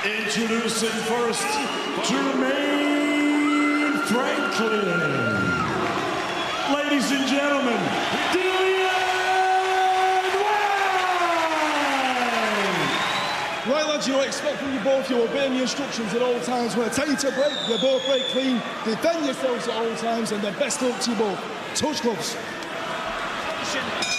Introducing first, Jermaine Franklin. Ladies and gentlemen, Dillian Whyte. Right, lads, you know, expect from you both, you obey the instructions at all times. When I tell you to break, you both break clean, defend yourselves at all times, and the best luck to you both. Touch gloves.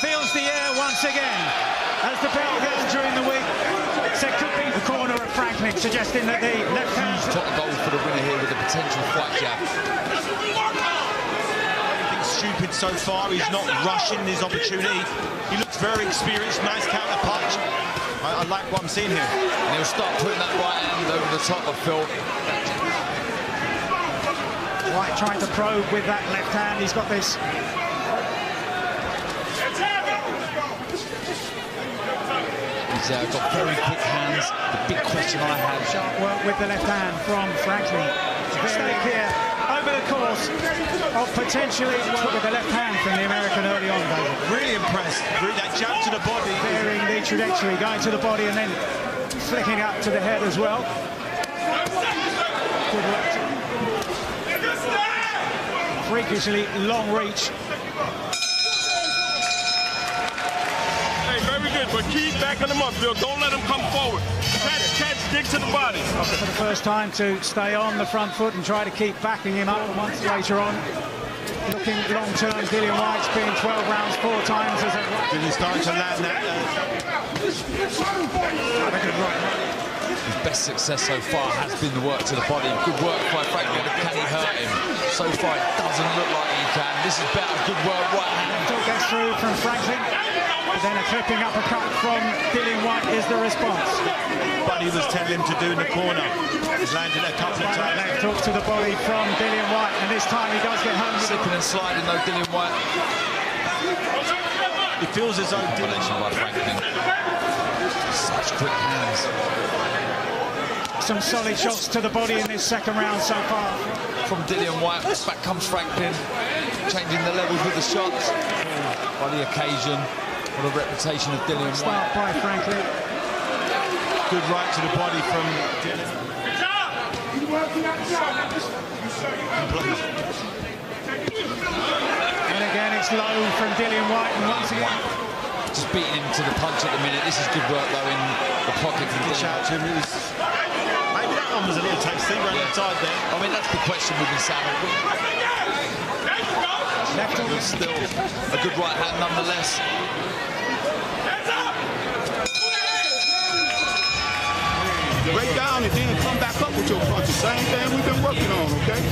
Feels the air once again as the bell goes during the week. So it could be the corner of Franklin, suggesting that the left hand top goal for the winner here with a potential fight jab. Anything stupid so far. He's not rushing his opportunity. He looks very experienced. Nice counter punch. I like what I'm seeing here. And he'll start putting that right hand over the top of Phil. Whyte trying to probe with that left hand. He's got this. He's got very quick hands. The big question I have. Sharp work with the left hand from Franklin. Very clear over the course of potentially work with the left hand from the American early on, David. Really impressed. Really, that jab to the body. Varying the trajectory, going to the body and then flicking up to the head as well. Good work. Freakishly long reach. Very good, but keep backing them up, Phil. Don't let them come forward. Catch, stick to the body. For the first time to stay on the front foot and try to keep backing him up once later on. Looking long-term, Dillian Whyte's been 12 rounds 4 times as a... Dillian's starting to land that. His best success so far has been the work to the body. Good work by Franklin, but can he hurt him? So far, it doesn't look like he can. This is better. Good work, right hand. Still gets through from Franklin. But then a clipping uppercut from Dillian Whyte is the response. What he was telling him to do in the corner. He's landed a couple of times. Left hook to the body from Dillian Whyte, and this time he does get home. Slipping and sliding though, Dillian Whyte. It feels as though Dillian... by Franklin. Such quick hands. Some solid shots to the body in this second round so far. From Dillian Whyte, back comes Franklin, changing the levels with the shots. By the occasion, what a reputation of Dillian Whyte. Start by Franklin. Good right to the body from Dillian. And again, it's low from Dillian Whyte, and once again... Just beating him to the punch at the minute. This is good work, though, in the pocket from Dillian. Shout to him. Maybe that one was a little tasty, right inside there. I mean, that's the question with the salad. Left hook. Still a good right hand, nonetheless. Break down and then come back up with your punches. Same thing we've been working on, okay?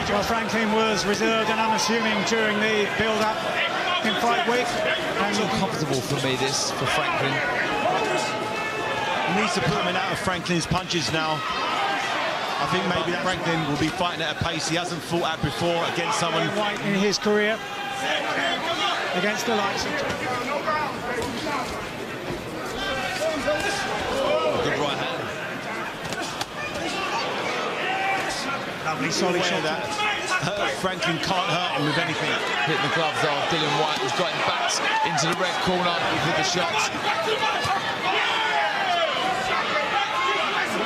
Well, Franklin was reserved and unassuming during the build-up in fight week. It's uncomfortable for me, this, for Franklin. He needs to put him in out of Franklin's punches now. I think maybe that Franklin will be fighting at a pace he hasn't fought at before against someone... Whyte in his career against the likes of... Good right hand. Lovely solid shot. That Franklin can't hurt him with anything. Hit the gloves off. Dillian Whyte has got him back into the red corner with the shots.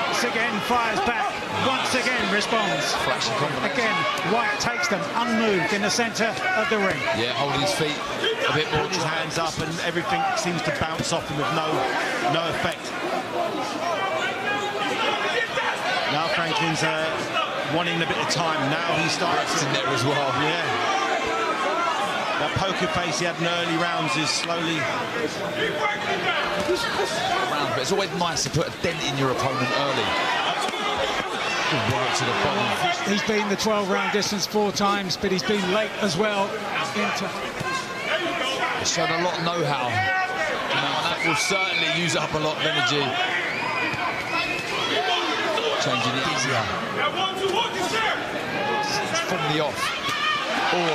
Once again, fires back. Once again, responds. Flashy combination. Again, Whyte takes them unmoved in the centre of the ring. Yeah, holding his feet a bit more. Put his hands up and everything seems to bounce off him with no effect. Now Franklin's wanting a bit of time. Now he starts in there as well. Yeah. That poker face he had in early rounds is slowly... But it's always nice to put a dent in your opponent early. Good work to the body. He's been the 12-round distance 4 times, but he's been late as well. He's shown a lot of know-how. And that will certainly use up a lot of energy. Changing it easier. It's from the off. Oh,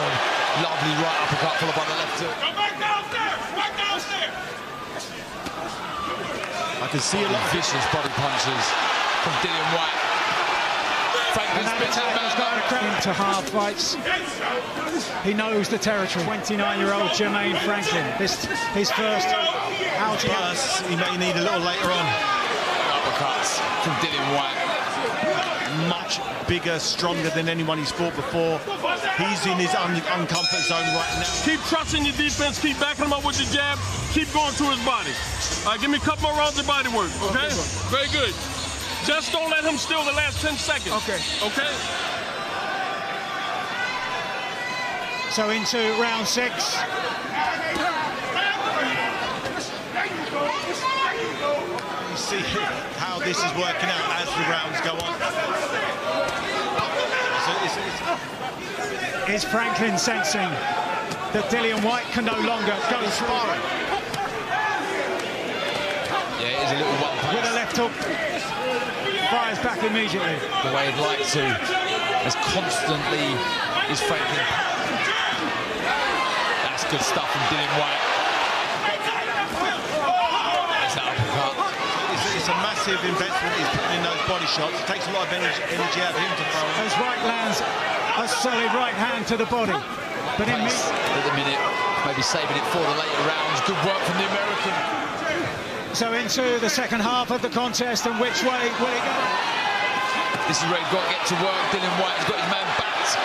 lovely right uppercut followed by the left hook. I can see a lot of vicious body punches from Dillian Whyte. Franklin spins it back into half fights. He knows the territory. 29-year-old Jermaine Franklin. His first outing. Plus, he may need a little later on. Uppercuts from Dillian Whyte. Much bigger, stronger than anyone he's fought before. He's in his uncomfort zone right now. Keep trusting your defense. Keep backing him up with your jab. Keep going to his body. All right, give me a couple more rounds of body work, okay? Very good. Just don't let him steal the last 10 seconds. Okay. Okay? So into round 6. You see how this is working out as the rounds go on. Is Franklin sensing that Dillian Whyte can no longer go sparring? Yeah, it is a little one With a left hook, fires back immediately. the way he'd like to, as constantly is Franklin. That's good stuff from Dillian Whyte. There's that uppercut. It's a massive investment he's putting in those body shots. It takes a lot of energy out of him to throw. As Whyte lands a solid right hand to the body. But in At the minute, maybe saving it for the later rounds. Good work from the American. So into the second half of the contest, and which way will it go? This is where he's got to get to work. Dillian Whyte has got his man backed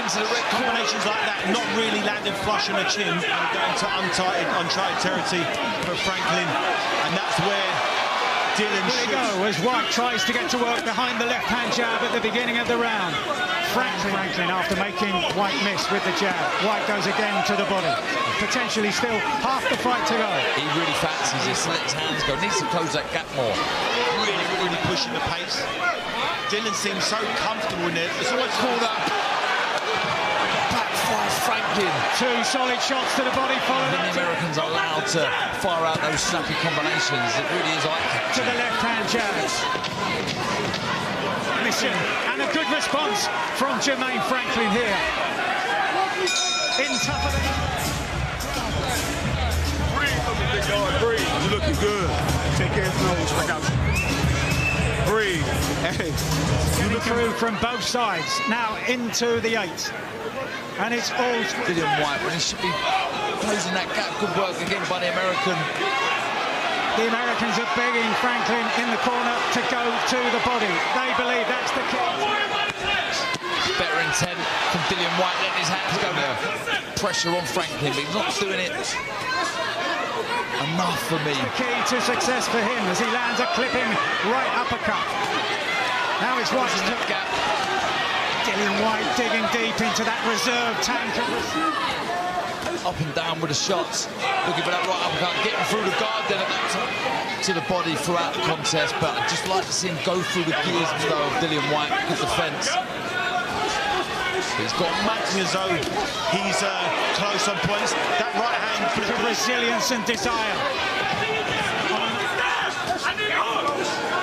into the red corner. Combinations like that, not really landing flush on the chin, going to uncharted territory for Franklin, and that's where Dillian Will it go as Whyte tries to get to work behind the left-hand jab at the beginning of the round. Franklin, after making Whyte miss with the jab, Whyte goes again to the body. Potentially still half the fight to go. He really fancies this, let his hands go. Needs to close that gap more. really pushing the pace. Dillian seems so comfortable in it. It's almost Call that. Backfires Franklin. 2 solid shots to the body, followed When up the Americans are allowed to fire out those snappy combinations, it really is eye-catching. to the left-hand jab. Mission, and a good response from Jermaine Franklin here. In tougher than... Breathe. You're looking good. Take care of your nose. I got you. Breathe. Hey. Getting through from both sides. Now into the 8th. And it's all... Dillian Whyte, when he should be closing that gap. Good work again by the American. The Americans are begging Franklin in the corner to go to the body. They believe that's the key. Better intent from Dillian Whyte, letting his hands go there. Pressure on Franklin, but he's not doing it enough for me. The key to success for him as he lands a clipping right uppercut. Now it's Whyte's Gap. Dillian Whyte digging deep into that reserve tank. Up and down with the shots, looking for that right uppercut, getting through the guard, then to the body throughout the contest. But I'd just like to see him go through the gears though of Dillian Whyte. Good defence. He's got acting as though he's close on points. That right hand could have Resilience and desire.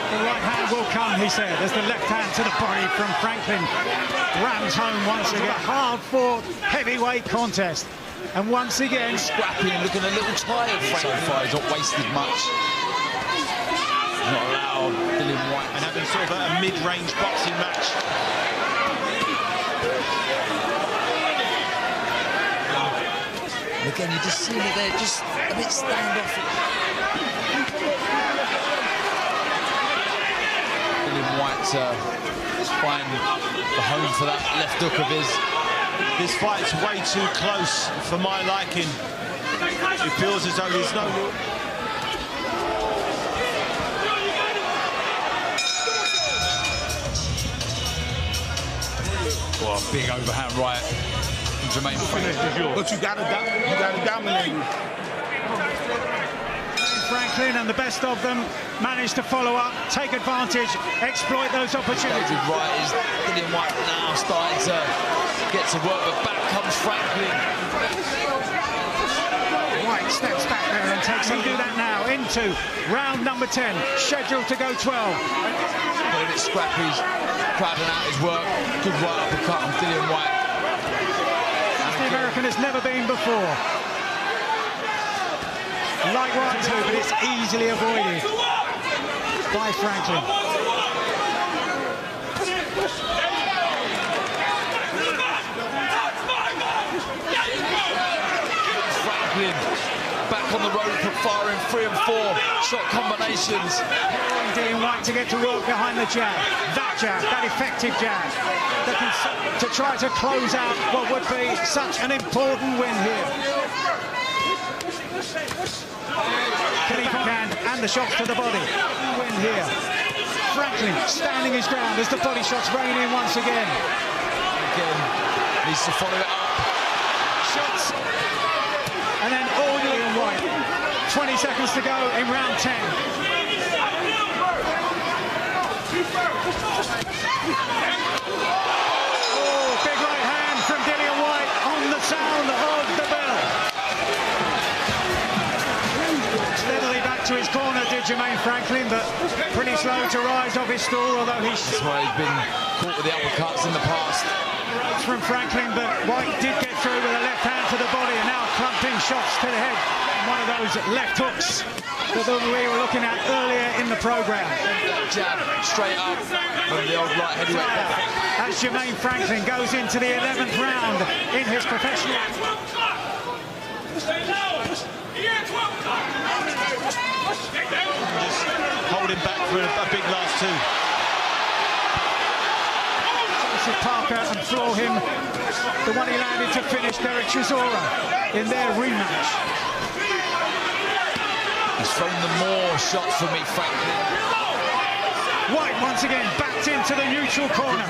The right hand will come, he said, as the left hand to the body from Franklin rams home once again. A hard-fought heavyweight contest. And once again, scrappy and looking a little tired so far. He's not wasted much. He's not allowed Dillian Whyte. And having sort of a mid-range boxing match. And again, you just see that they're just a bit standoffish. Dillian Whyte find the home for that left hook of his. This fight's way too close for my liking. It feels as though there's no... Oh, a big overhand right from Jermaine Franklin. But you gotta dominate. Franklin and the best of them managed to follow up, take advantage, exploit those opportunities. David Wright is Dillian Whyte now starting to get to work, but back comes Franklin. Whyte steps back there and takes him. Do that now into round number 10, scheduled to go 12. A bit scrappy, crowding out his work. Good right uppercut on Dillian Whyte. The American has never been before. Like Whyte too, but it's easily avoided by Franklin. the rope, firing 3 and 4 shot combinations. Dillian Whyte to get to work behind the jab. That effective jab. To try to close out what would be such an important win here. And the shots to the body. Win here. Franklin standing his ground as the body shots rain in once again. Again, needs to follow it up. Shots. And then all Dillian Whyte. 20 seconds to go in round 10. Oh, big right hand from Dillian Whyte on the sound of the bell. Steadily back to his corner did Jermaine Franklin, but pretty slow to rise off his stool, although he's... That's why he's been caught with the uppercuts in the past. From Franklin, but Whyte did get through with a left hand to the body, and now clumping shots to the head. One of those left hooks that we were looking at earlier in the program. Jab straight up from the old light heavyweight. As Jermaine Franklin goes into the 11th round in his professional... Just hold him back for a big last two. Parker and floor him, the one he landed to finish Derek Chisora in their rematch. He's thrown the more shots for me, Franklin. Whyte once again backed into the neutral corner.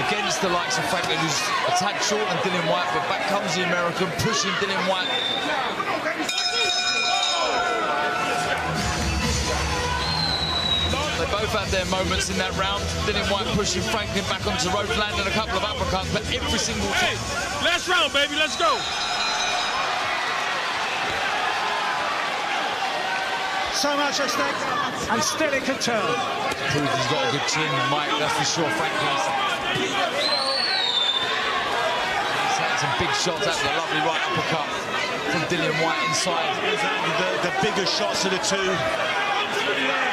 Against the likes of Franklin, who's a tad short than Dillian Whyte, but back comes the American, pushing Dillian Whyte. They both had their moments in that round. Dillian Whyte pushing Franklin back onto the rope, landing a couple of uppercuts, but every single time. Hey, last round, baby, let's go. So much at stake, and still it could turn. Proves he's got a good chin, Mike, that's for sure. Franklin's had some big shots. That's a lovely right uppercut from Dillian Whyte inside. The bigger shots of the two.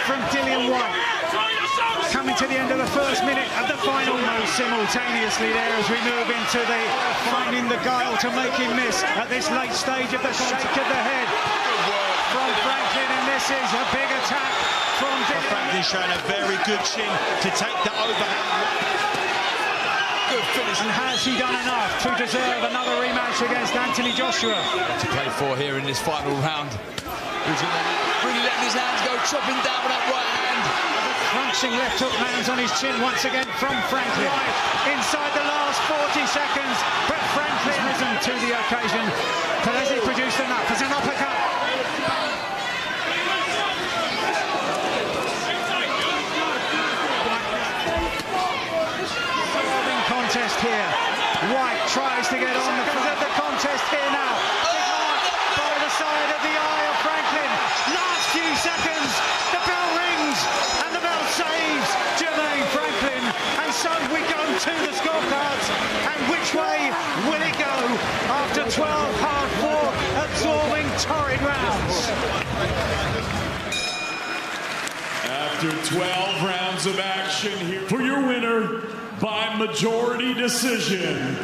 From Dillian Whyte. Coming to the end of the first minute of the final move simultaneously there as we move into the finding the guile to make him miss at this late stage of the shake of the head from Franklin, and this is a big attack from Dillian. Franklin showing a very good chin to take the overhand. Good finish. And has he done enough to deserve another rematch against Anthony Joshua? To play for here in this final round. Who's going to really let his hands go, chopping down with that right hand. Crunching left hook lands on his chin once again from Franklin. Inside the last 40 seconds, but Franklin risen to the occasion. But has he produced enough? As an uppercut. Contest here. Whyte tries to get on the contest here now. By the side of the eye of Franklin. Last few seconds, the bell rings and the bell saves Jermaine Franklin. And so we go to the scorecards. And which way will it go after 12 hard-fought, absorbing, torrid rounds? After 12 rounds of action here for your winner by majority decision,